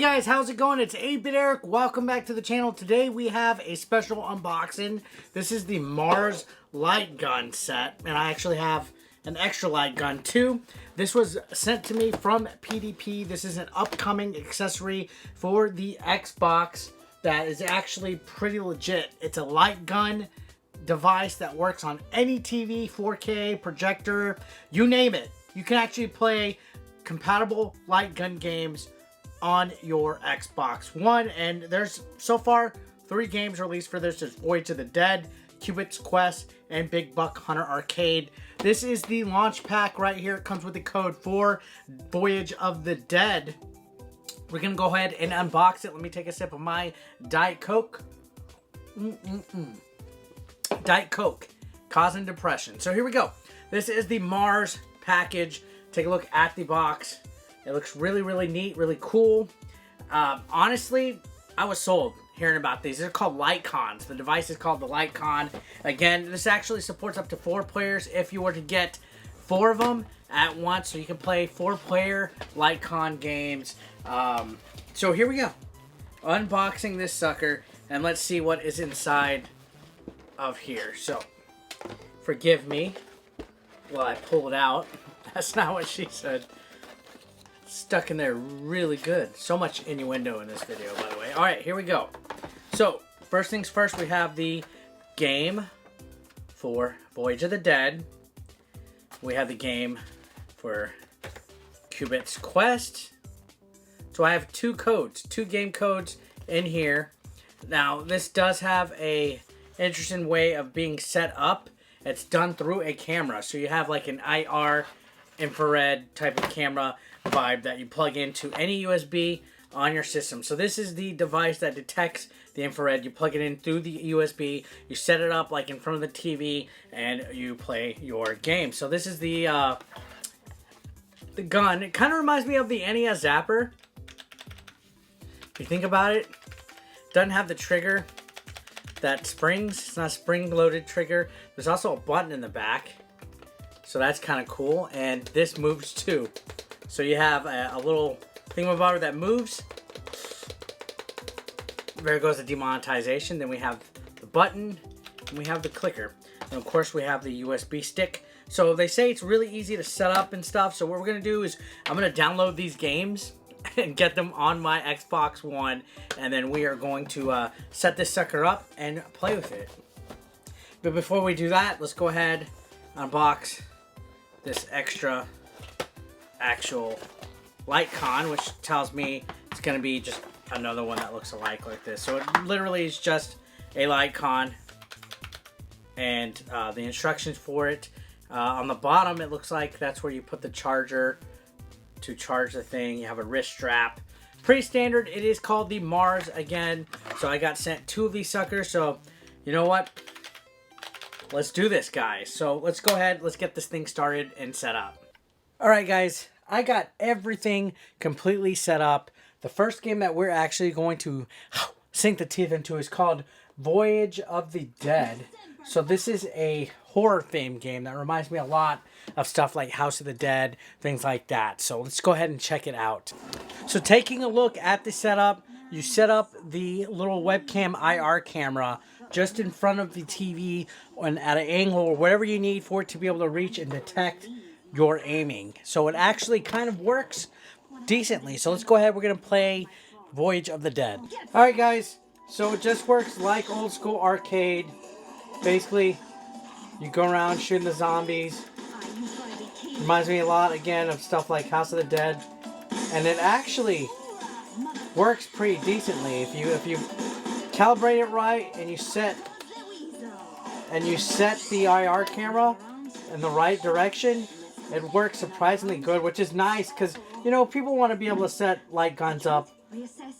guys, how's it going? It's 8-Bit Eric. Welcome back to the channel. Today we have a special unboxing. This is the Mars Lightgun set, and I actually have an extra Lightgun too. This was sent to me from PDP. This is an upcoming accessory for the Xbox that is actually pretty legit. It's a Lightgun device that works on any TV, 4K, projector, you name it. You can actually play compatible Lightgun games on your Xbox One, and there's so far 3 games released for this. There's Voyage of the Dead, Cubits Quest, and Big Buck Hunter Arcade. This is the launch pack right here. It comes with the code for Voyage of the Dead. We're gonna go ahead and unbox it. Let me take a sip of my Diet Coke. Diet Coke, causing depression. So here we go. This is the Mars package. Take a look at the box. It looks really, really neat, really cool. Honestly, I was sold hearing about these. They're called Lightcons. The device is called the Lightcon. Again, this actually supports up to 4 players if you were to get 4 of them at once. So you can play 4-player Lightcon games. So here we go. Unboxing this sucker, and let's see what is inside of here. So, forgive me while I pull it out. That's not what she said. Stuck in there really good. So much innuendo in this video, by the way. Alright, here we go. So, first things first, we have the game for Voyage of the Dead. We have the game for Cubits Quest. So I have 2 codes, 2 game codes in here. Now, this does have a interesting way of being set up. It's done through a camera. So you have like an IR infrared type of camera vibe that you plug into any USB on your system. So this is the device that detects the infrared. You plug it in through the USB, you set it up like in front of the TV, and you play your game. So this is the gun. It kind of reminds me of the NES Zapper. If you think about it, doesn't have the trigger that springs. It's not a spring-loaded trigger. There's also a button in the back, so that's kind of cool. And this moves too. So you have a little thingamabobber that moves. There goes the demonetization. Then we have the button, and we have the clicker. And of course we have the USB stick. So they say it's really easy to set up and stuff. So what we're going to do is I'm going to download these games and get them on my Xbox One. And then we are going to set this sucker up and play with it. But before we do that, let's go ahead and unbox this extra actual Lightcon, which tells me it's going to be just another one that looks alike like this. So it literally is just a Lightcon, and the instructions for it. On the bottom, it looks like that's where you put the charger to charge the thing. You have a wrist strap. Pretty standard. It is called the Mars again. So I got sent 2 of these suckers. So you know what? Let's do this, guys. So let's go ahead. Let's get this thing started and set up. Alright guys, I got everything completely set up. The first game that we're actually going to sink the teeth into is called Voyage of the Dead. So this is a horror themed game that reminds me a lot of stuff like House of the Dead, things like that. So let's go ahead and check it out. So taking a look at the setup, you set up the little webcam IR camera just in front of the TV and at an angle or whatever you need for it to be able to reach and detect your aiming. So it actually kind of works decently. So let's go ahead. We're going to play Voyage of the Dead. Alright guys, so it just works like old school arcade. Basically, you go around shooting the zombies. Reminds me a lot, again, of stuff like House of the Dead. And it actually works pretty decently. If you calibrate it right and you set the IR camera in the right direction, it works surprisingly good, which is nice because, you know, people want to be able to set light guns up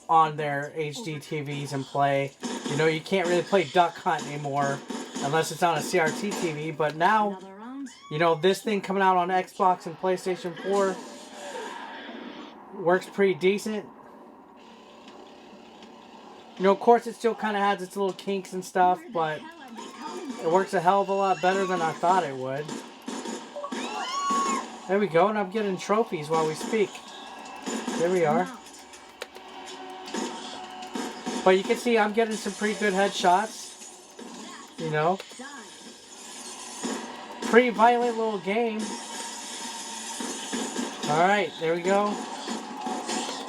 on their HD TVs and play. You know, you can't really play Duck Hunt anymore unless it's on a CRT TV, but now, you know, this thing coming out on Xbox and PlayStation 4 works pretty decent. You know, of course, it still kind of has its little kinks and stuff, but it works a hell of a lot better than I thought it would. There we go, and I'm getting trophies while we speak. There we are. But you can see I'm getting some pretty good headshots. You know. Pretty violent little game. Alright, there we go.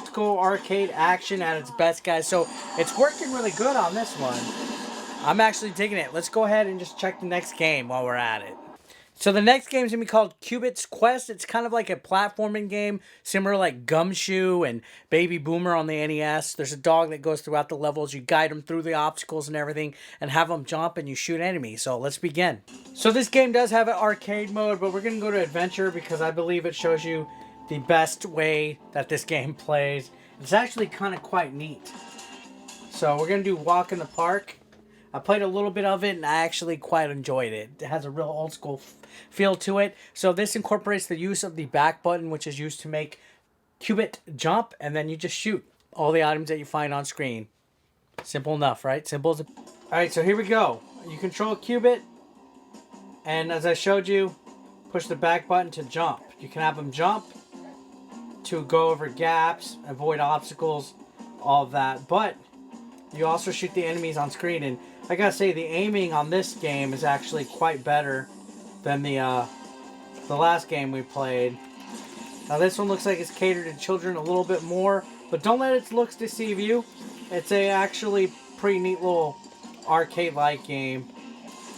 School arcade action at its best, guys. So it's working really good on this one. I'm actually digging it. Let's go ahead and just check the next game while we're at it. So the next game is going to be called Cubits Quest. It's kind of like a platforming game, similar like Gumshoe and Baby Boomer on the NES. There's a dog that goes throughout the levels. You guide them through the obstacles and everything and have them jump and you shoot enemies. So let's begin. So this game does have an arcade mode, but we're going to go to adventure because I believe it shows you the best way that this game plays. It's actually kind of quite neat. So we're going to do Walk in the Park. I played a little bit of it and I actually quite enjoyed it. It has a real old school feel to it. So this incorporates the use of the back button, which is used to make Cubit jump, and then you just shoot all the items that you find on screen. Simple enough, right? Simple as Alright, so here we go. You control Cubit, and as I showed you, push the back button to jump. You can have them jump to go over gaps, avoid obstacles, all of that. But you also shoot the enemies on screen, and I gotta say the aiming on this game is actually quite better than the last game we played. Now this one looks like it's catered to children a little bit more, but don't let its looks deceive you. It's a actually pretty neat little arcade-like game.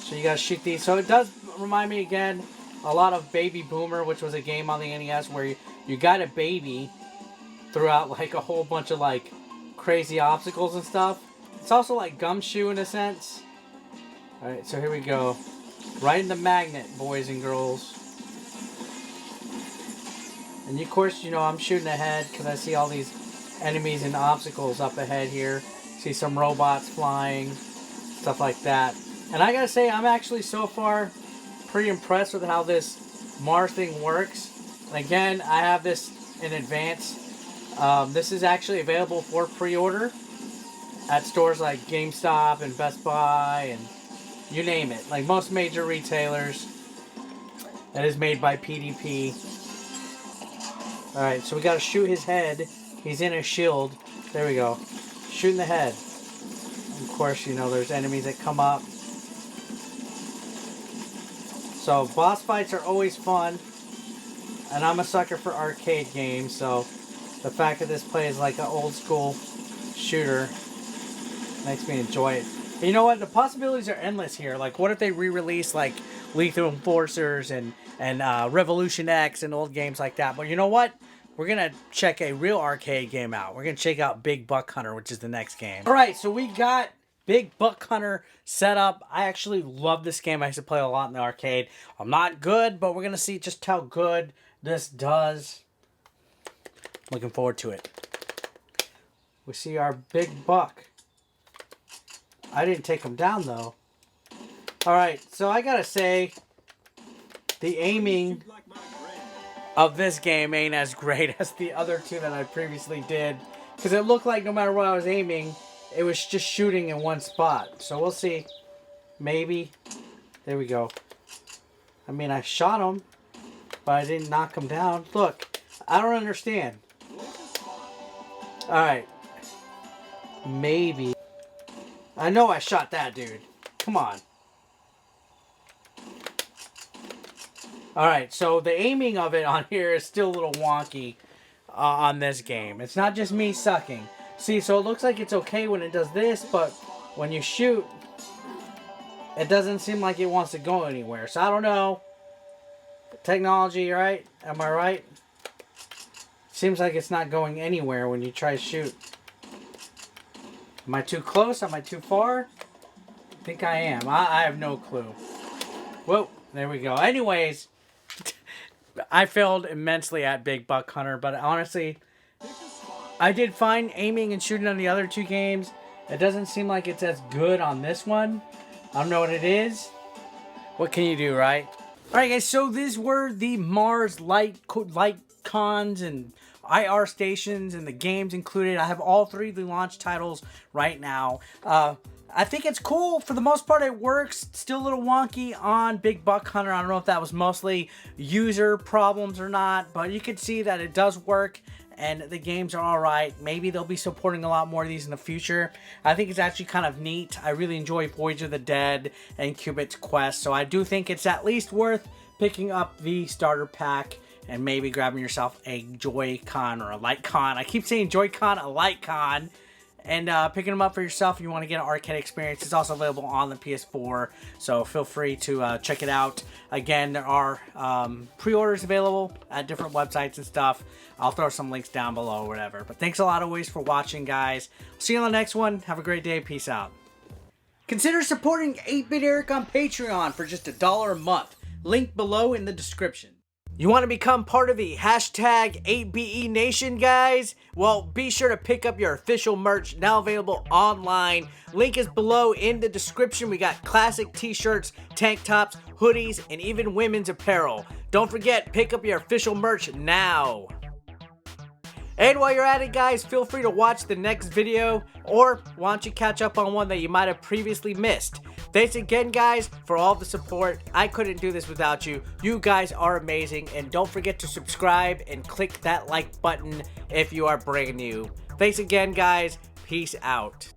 So you gotta shoot these. So it does remind me again a lot of Baby Boomer, which was a game on the NES where you got a baby throughout like a whole bunch of like crazy obstacles and stuff. It's also like Gumshoe in a sense. Alright, so here we go. Right in the magnet, boys and girls. And of course, you know, I'm shooting ahead because I see all these enemies and obstacles up ahead here. See some robots flying, stuff like that. And I gotta say, I'm actually so far pretty impressed with how this Mars thing works. And again, I have this in advance. This is actually available for pre-order at stores like GameStop and Best Buy and you name it. Like most major retailers. That is made by PDP. Alright, so we gotta shoot his head. He's in a shield. There we go. Shooting the head. Of course, you know, there's enemies that come up. So, boss fights are always fun. And I'm a sucker for arcade games, so the fact that this plays like an old school shooter makes me enjoy it. But you know what? The possibilities are endless here. Like, what if they re-release like Lethal Enforcers and Revolution X and old games like that? But you know what? We're going to check a real arcade game out. We're going to check out Big Buck Hunter, which is the next game. Alright, so we got Big Buck Hunter set up. I actually love this game. I used to play a lot in the arcade. I'm not good, but we're going to see just how good this does. Looking forward to it. We see our Big Buck. I didn't take him down, though. Alright, so I gotta say, the aiming of this game ain't as great as the other two that I previously did. Because it looked like no matter what I was aiming, it was just shooting in one spot. So we'll see. Maybe. There we go. I mean, I shot him, but I didn't knock him down. Look, I don't understand. Alright. Maybe. I know I shot that dude. Come on. Alright, so the aiming of it on here is still a little wonky on this game. It's not just me sucking. See, so it looks like it's okay when it does this, but when you shoot, it doesn't seem like it wants to go anywhere. So I don't know. Technology, right? Am I right? Seems like it's not going anywhere when you try to shoot. Am I too close? Am I too far? I think I am. I have no clue. Whoa, there we go. Anyways, I failed immensely at Big Buck Hunter, but honestly, I did fine aiming and shooting on the other two games. It doesn't seem like it's as good on this one. I don't know what it is. What can you do, right? Alright guys, so these were the Mars light cons and IR stations and the games included. I have all three of the launch titles right now. I think it's cool. For the most part, it works. Still a little wonky on Big Buck Hunter. I don't know if that was mostly user problems or not, but you can see that it does work. and the games are alright. Maybe they'll be supporting a lot more of these in the future. I think it's actually kind of neat. I really enjoy Voyage of the Dead and Cubits Quest, so I do think it's at least worth picking up the starter pack and maybe grabbing yourself a Joy-Con or a Lightgun. I keep saying Joy-Con, a Lightgun. And picking them up for yourself if you want to get an arcade experience. It's also available on the PS4, so feel free to check it out. Again, there are pre-orders available at different websites and stuff. I'll throw some links down below or whatever. But thanks a lot always for watching, guys. See you on the next one. Have a great day. Peace out. Consider supporting 8-Bit Eric on Patreon for just $1 a month. Link below in the description. You want to become part of the hashtag 8BE Nation, guys? Well, be sure to pick up your official merch, now available online. Link is below in the description. We got classic t-shirts, tank tops, hoodies, and even women's apparel. Don't forget, pick up your official merch now. And while you're at it, guys, feel free to watch the next video, or why don't you catch up on one that you might have previously missed. Thanks again, guys, for all the support. I couldn't do this without you. You guys are amazing, and don't forget to subscribe and click that like button if you are brand new. Thanks again, guys. Peace out.